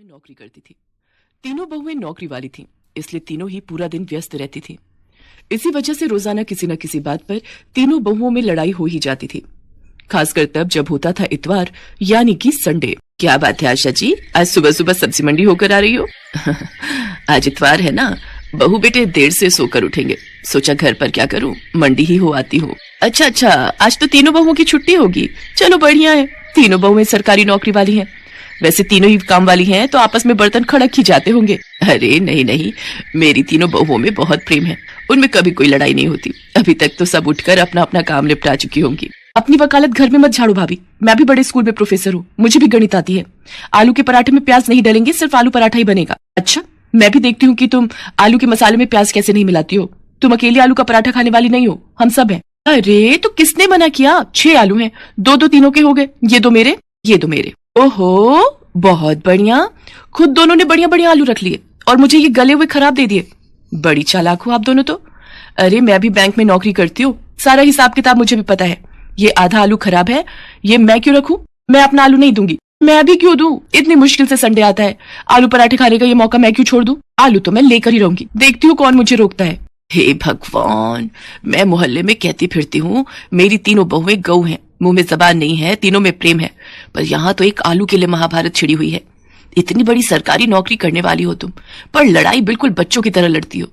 में नौकरी करती थी। तीनों बहुएं नौकरी वाली थीं, इसलिए तीनों ही पूरा दिन व्यस्त रहती थीं। इसी वजह से रोजाना किसी न किसी बात पर तीनों बहुओं में लड़ाई हो ही जाती थी, खासकर तब जब होता था इतवार यानी कि संडे। क्या बात है आशा जी, आज सुबह सुबह सब्जी मंडी होकर आ रही हो? आज इतवार है ना, बहू बेटे देर से सोकर उठेंगे, सोचा घर पर क्या करूं, मंडी ही हो आती हूँ। अच्छा, आज तो तीनों बहुओं की छुट्टी होगी, चलो बढ़िया है, तीनों बहुएं सरकारी नौकरी वाली हैं। वैसे तीनों ही काम वाली हैं तो आपस में बर्तन खड़क ही जाते होंगे। अरे नहीं, मेरी तीनों बहुओं में बहुत प्रेम है, उनमें कभी कोई लड़ाई नहीं होती। अभी तक तो सब उठकर अपना अपना काम निपटा चुकी होंगी। अपनी वकालत घर में मत झाड़ू भाभी, मैं भी बड़े स्कूल में प्रोफेसर हूँ, मुझे भी गणित आती है। आलू के पराठे में प्याज नहीं डलेंगे, सिर्फ आलू पराठा ही बनेगा। अच्छा, मैं भी देखती हूँ कि तुम आलू के मसाले में प्याज कैसे नहीं मिलाती हो। तुम अकेले आलू का पराठा खाने वाली नहीं हो, हम सब हैं। अरे तो किसने मना किया, 6 आलू हैं, दो तीनों के हो गए, ये दो मेरे। ओहो बहुत बढ़िया, खुद दोनों ने बढ़िया बढ़िया आलू रख लिए और मुझे ये गले हुए खराब दे दिए। बड़ी चालाक हो आप दोनों तो। अरे मैं भी बैंक में नौकरी करती हूँ, सारा हिसाब किताब मुझे भी पता है। ये आधा आलू खराब है, ये मैं क्यों रखूं? मैं अपना आलू नहीं दूंगी। मैं भी क्यों दूं? इतनी मुश्किल से संडे आता है, आलू पराठे खाने का ये मौका मैं क्यों छोड़ दूं? आलू तो मैं लेकर ही रहूंगी, देखती हूँ कौन मुझे रोकता है। हे भगवान, मैं मोहल्ले में कहती फिरती हूँ मेरी तीनों बहुएं गऊ हैं, मुंह में जबान नहीं है, तीनों में प्रेम है, पर यहाँ तो एक आलू के लिए महाभारत छिड़ी हुई है। इतनी बड़ी सरकारी नौकरी करने वाली हो तुम, पर लड़ाई बिल्कुल बच्चों की तरह लड़ती हो।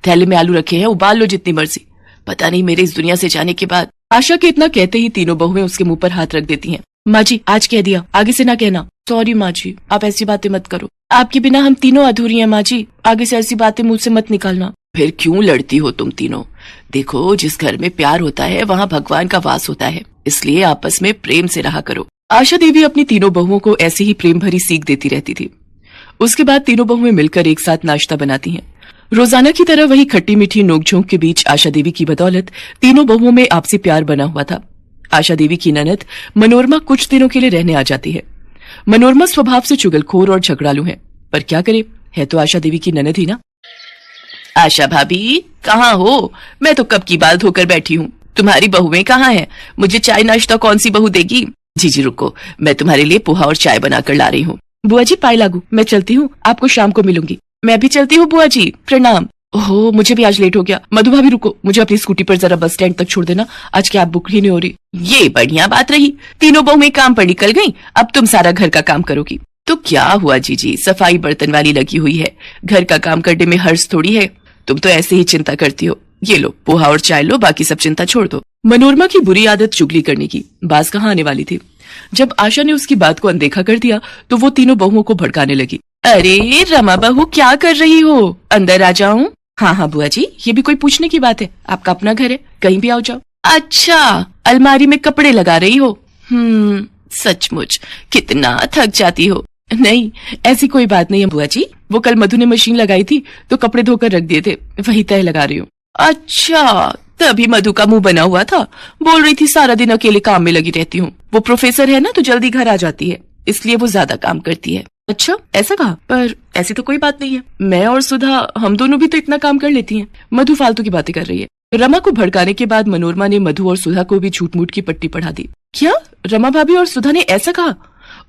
थैले में आलू रखे हैं, उबाल लो जितनी मर्जी। पता नहीं मेरे इस दुनिया से जाने के बाद। आशा के इतना कहते ही तीनों बहुएं उसके मुंह पर हाथ रख देती हैं। माँ जी आज कह दिया, आगे से ना कहना। सॉरी माँ जी, आप ऐसी बातें मत करो, आपके बिना हम तीनों अधूरी हैं माँ जी, आगे से ऐसी बातें मुंह से मत निकालना। फिर क्यों लड़ती हो तुम तीनों? देखो, जिस घर में प्यार होता है वहाँ भगवान का वास होता है, इसलिए आपस में प्रेम से रहा करो। आशा देवी अपनी तीनों बहुओं को ऐसी ही प्रेम भरी सीख देती रहती थी। उसके बाद तीनों बहुएं मिलकर एक साथ नाश्ता बनाती हैं। रोजाना की तरह वही खट्टी मीठी नोकझोंक के बीच आशा देवी की बदौलत तीनों बहुओं में आपसी प्यार बना हुआ था। आशा देवी की ननद मनोरमा कुछ दिनों के लिए रहने आ जाती है। मनोरमा स्वभाव से चुगलखोर और झगड़ालू है, पर क्या करे, है तो आशा देवी की ननद ही ना। आशा भाभी कहाँ हो? मैं तो कब की बाल धोकर बैठी हूँ, तुम्हारी बहुएं कहाँ हैं? मुझे चाय नाश्ता कौन सी बहू देगी? जी रुको, मैं तुम्हारे लिए पोहा और चाय बनाकर ला रही हूँ। बुआ जी पाई लागू, मैं चलती हूँ, आपको शाम को मिलूंगी। मैं भी चलती हूँ बुआ जी, प्रणाम। ओहो मुझे भी आज लेट हो गया। मधु भाभी रुको, मुझे अपनी स्कूटी पर जरा बस स्टैंड तक छोड़ देना, आज कैब बुक ही नहीं हो रही। ये बढ़िया बात रही, तीनों बहुएं काम पर निकल गयी, अब तुम सारा घर का काम करोगी। तो क्या हुआ जीजी, सफाई बर्तन वाली लगी हुई है, घर का काम करने में हर्ष थोड़ी है। तुम तो ऐसे ही चिंता करती हो, ये लो पोहा और चाय लो, बाकी सब चिंता छोड़ दो। मनोरमा की बुरी आदत चुगली करने की बात कहाँ आने वाली थी। जब आशा ने उसकी बात को अनदेखा कर दिया तो वो तीनों बहुओं को भड़काने लगी। अरे रमा बहू क्या कर रही हो, अंदर आ जाऊं? हाँ बुआ जी, ये भी कोई पूछने की बात है, आपका अपना घर है, कहीं भी आओ जाओ। अच्छा, अलमारी में कपड़े लगा रही हो? सचमुच कितना थक जाती हो। नहीं ऐसी कोई बात नहीं है बुआ जी, वो कल मधु ने मशीन लगाई थी तो कपड़े धोकर रख दिए थे, वही तय लगा रही हूँ। अच्छा, तभी मधु का मुंह बना हुआ था, बोल रही थी सारा दिन अकेले काम में लगी रहती हूँ। वो प्रोफेसर है ना तो जल्दी घर आ जाती है, इसलिए वो ज्यादा काम करती है। अच्छा ऐसा कहा, पर ऐसी तो कोई बात नहीं है, मैं और सुधा हम दोनों भी तो इतना काम कर लेती हैं। मधु फालतू की बातें कर रही है। रमा को भड़काने के बाद मनोरमा ने मधु और सुधा को भी झूठ मूठ की पट्टी पढ़ा दी। क्या रमा भाभी और सुधा ने ऐसा कहा?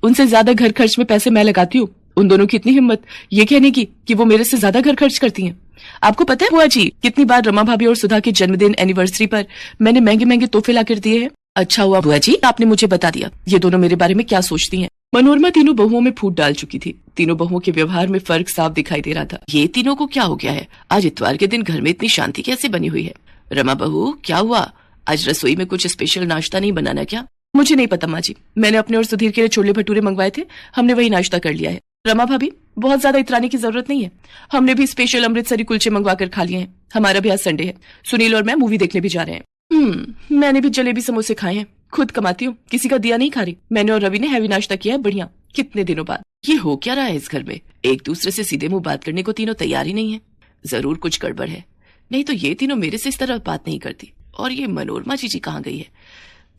उनसे ज्यादा घर खर्च में पैसे मैं लगाती हूँ, उन दोनों की इतनी हिम्मत ये कहने की कि वो मेरे से ज्यादा घर खर्च करती हैं। आपको पता है बुआ जी, कितनी बार रमा भाभी और सुधा के जन्मदिन एनिवर्सरी पर मैंने महंगे महंगे तोहफे लाकर दिए हैं। अच्छा हुआ बुआ जी आपने मुझे बता दिया, ये दोनों मेरे बारे में क्या सोचती हैं। मनोरमा तीनों बहुओं में फूट डाल चुकी थी, तीनों बहुओं के व्यवहार में फर्क साफ दिखाई दे रहा था। ये तीनों को क्या हो गया है, आज इतवार के दिन घर में इतनी शांति कैसे बनी हुई है? रमा बहू क्या हुआ, आज रसोई में कुछ स्पेशल नाश्ता नहीं बनाना क्या? मुझे नहीं पता माँ जी, मैंने अपने और सुधीर के लिए छोले भटूरे मंगवाए थे, हमने वही नाश्ता कर लिया है। रमा भाभी बहुत ज्यादा इतराने की जरूरत नहीं है, हमने भी स्पेशल अमृतसरी कुलचे मंगवा कर खा लिए हैं। हमारा भी आज संडे है, सुनील और मैं मूवी देखने भी जा रहे हैं। मैंने भी जलेबी समोसे खाए हैं, खुद कमाती हूँ, किसी का दिया नहीं खा रही। मैंने और रवि ने हैवी नाश्ता किया है, बढ़िया, कितने दिनों बाद। ये हो क्या रहा है इस घर में, एक दूसरे से सीधे मुंह बात करने को तीनों तैयार ही नहीं है। जरूर कुछ गड़बड़ है, नहीं तो ये तीनों मेरे से इस तरह बात नहीं करती। और ये मनोरमा जी कहाँ गई है,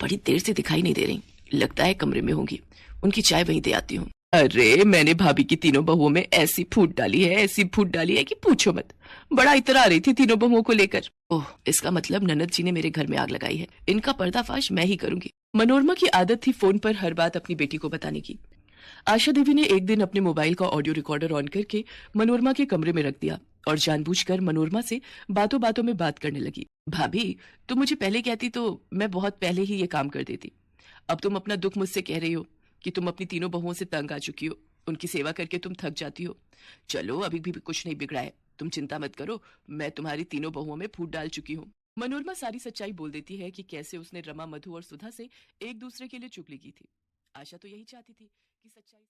बड़ी देर से दिखाई नहीं दे रही, लगता है कमरे में होंगी, उनकी चाय वहीं दे आती हूँ। अरे मैंने भाभी की तीनों बहुओं में ऐसी फूट डाली है कि पूछो मत, बड़ा इतरा रही थी तीनों बहुओं को लेकर। ओह, इसका मतलब ननद जी ने मेरे घर में आग लगाई है, इनका पर्दाफाश मैं ही करूंगी। मनोरमा की आदत थी फोन पर हर बात अपनी बेटी को बताने की। आशा देवी ने एक दिन अपने मोबाइल का ऑडियो रिकॉर्डर ऑन करके मनोरमा के कमरे में रख दिया और जानबूझकर मनोरमा से बातों बातों में बात करने लगी। भाभी, तुम मुझे पहले कहती तो मैं बहुत पहले ही ये काम कर देती। अब तुम अपना दुख मुझसे कह रही हो कि तुम अपनी तीनों बहुओं से तंग आ चुकी हो, उनकी सेवा करके तुम थक जाती हो। चलो, अभी भी कुछ नहीं बिगड़ा है, तुम चिंता मत करो, मैं तुम्हारी तीनों बहुओं में फूट डाल चुकी हूँ। मनोरमा सारी सच्चाई बोल देती है कि कैसे उसने रमा, मधु और सुधा से एक दूसरे के लिए चुगली की थी। आशा तो यही चाहती थी कि सच्चाई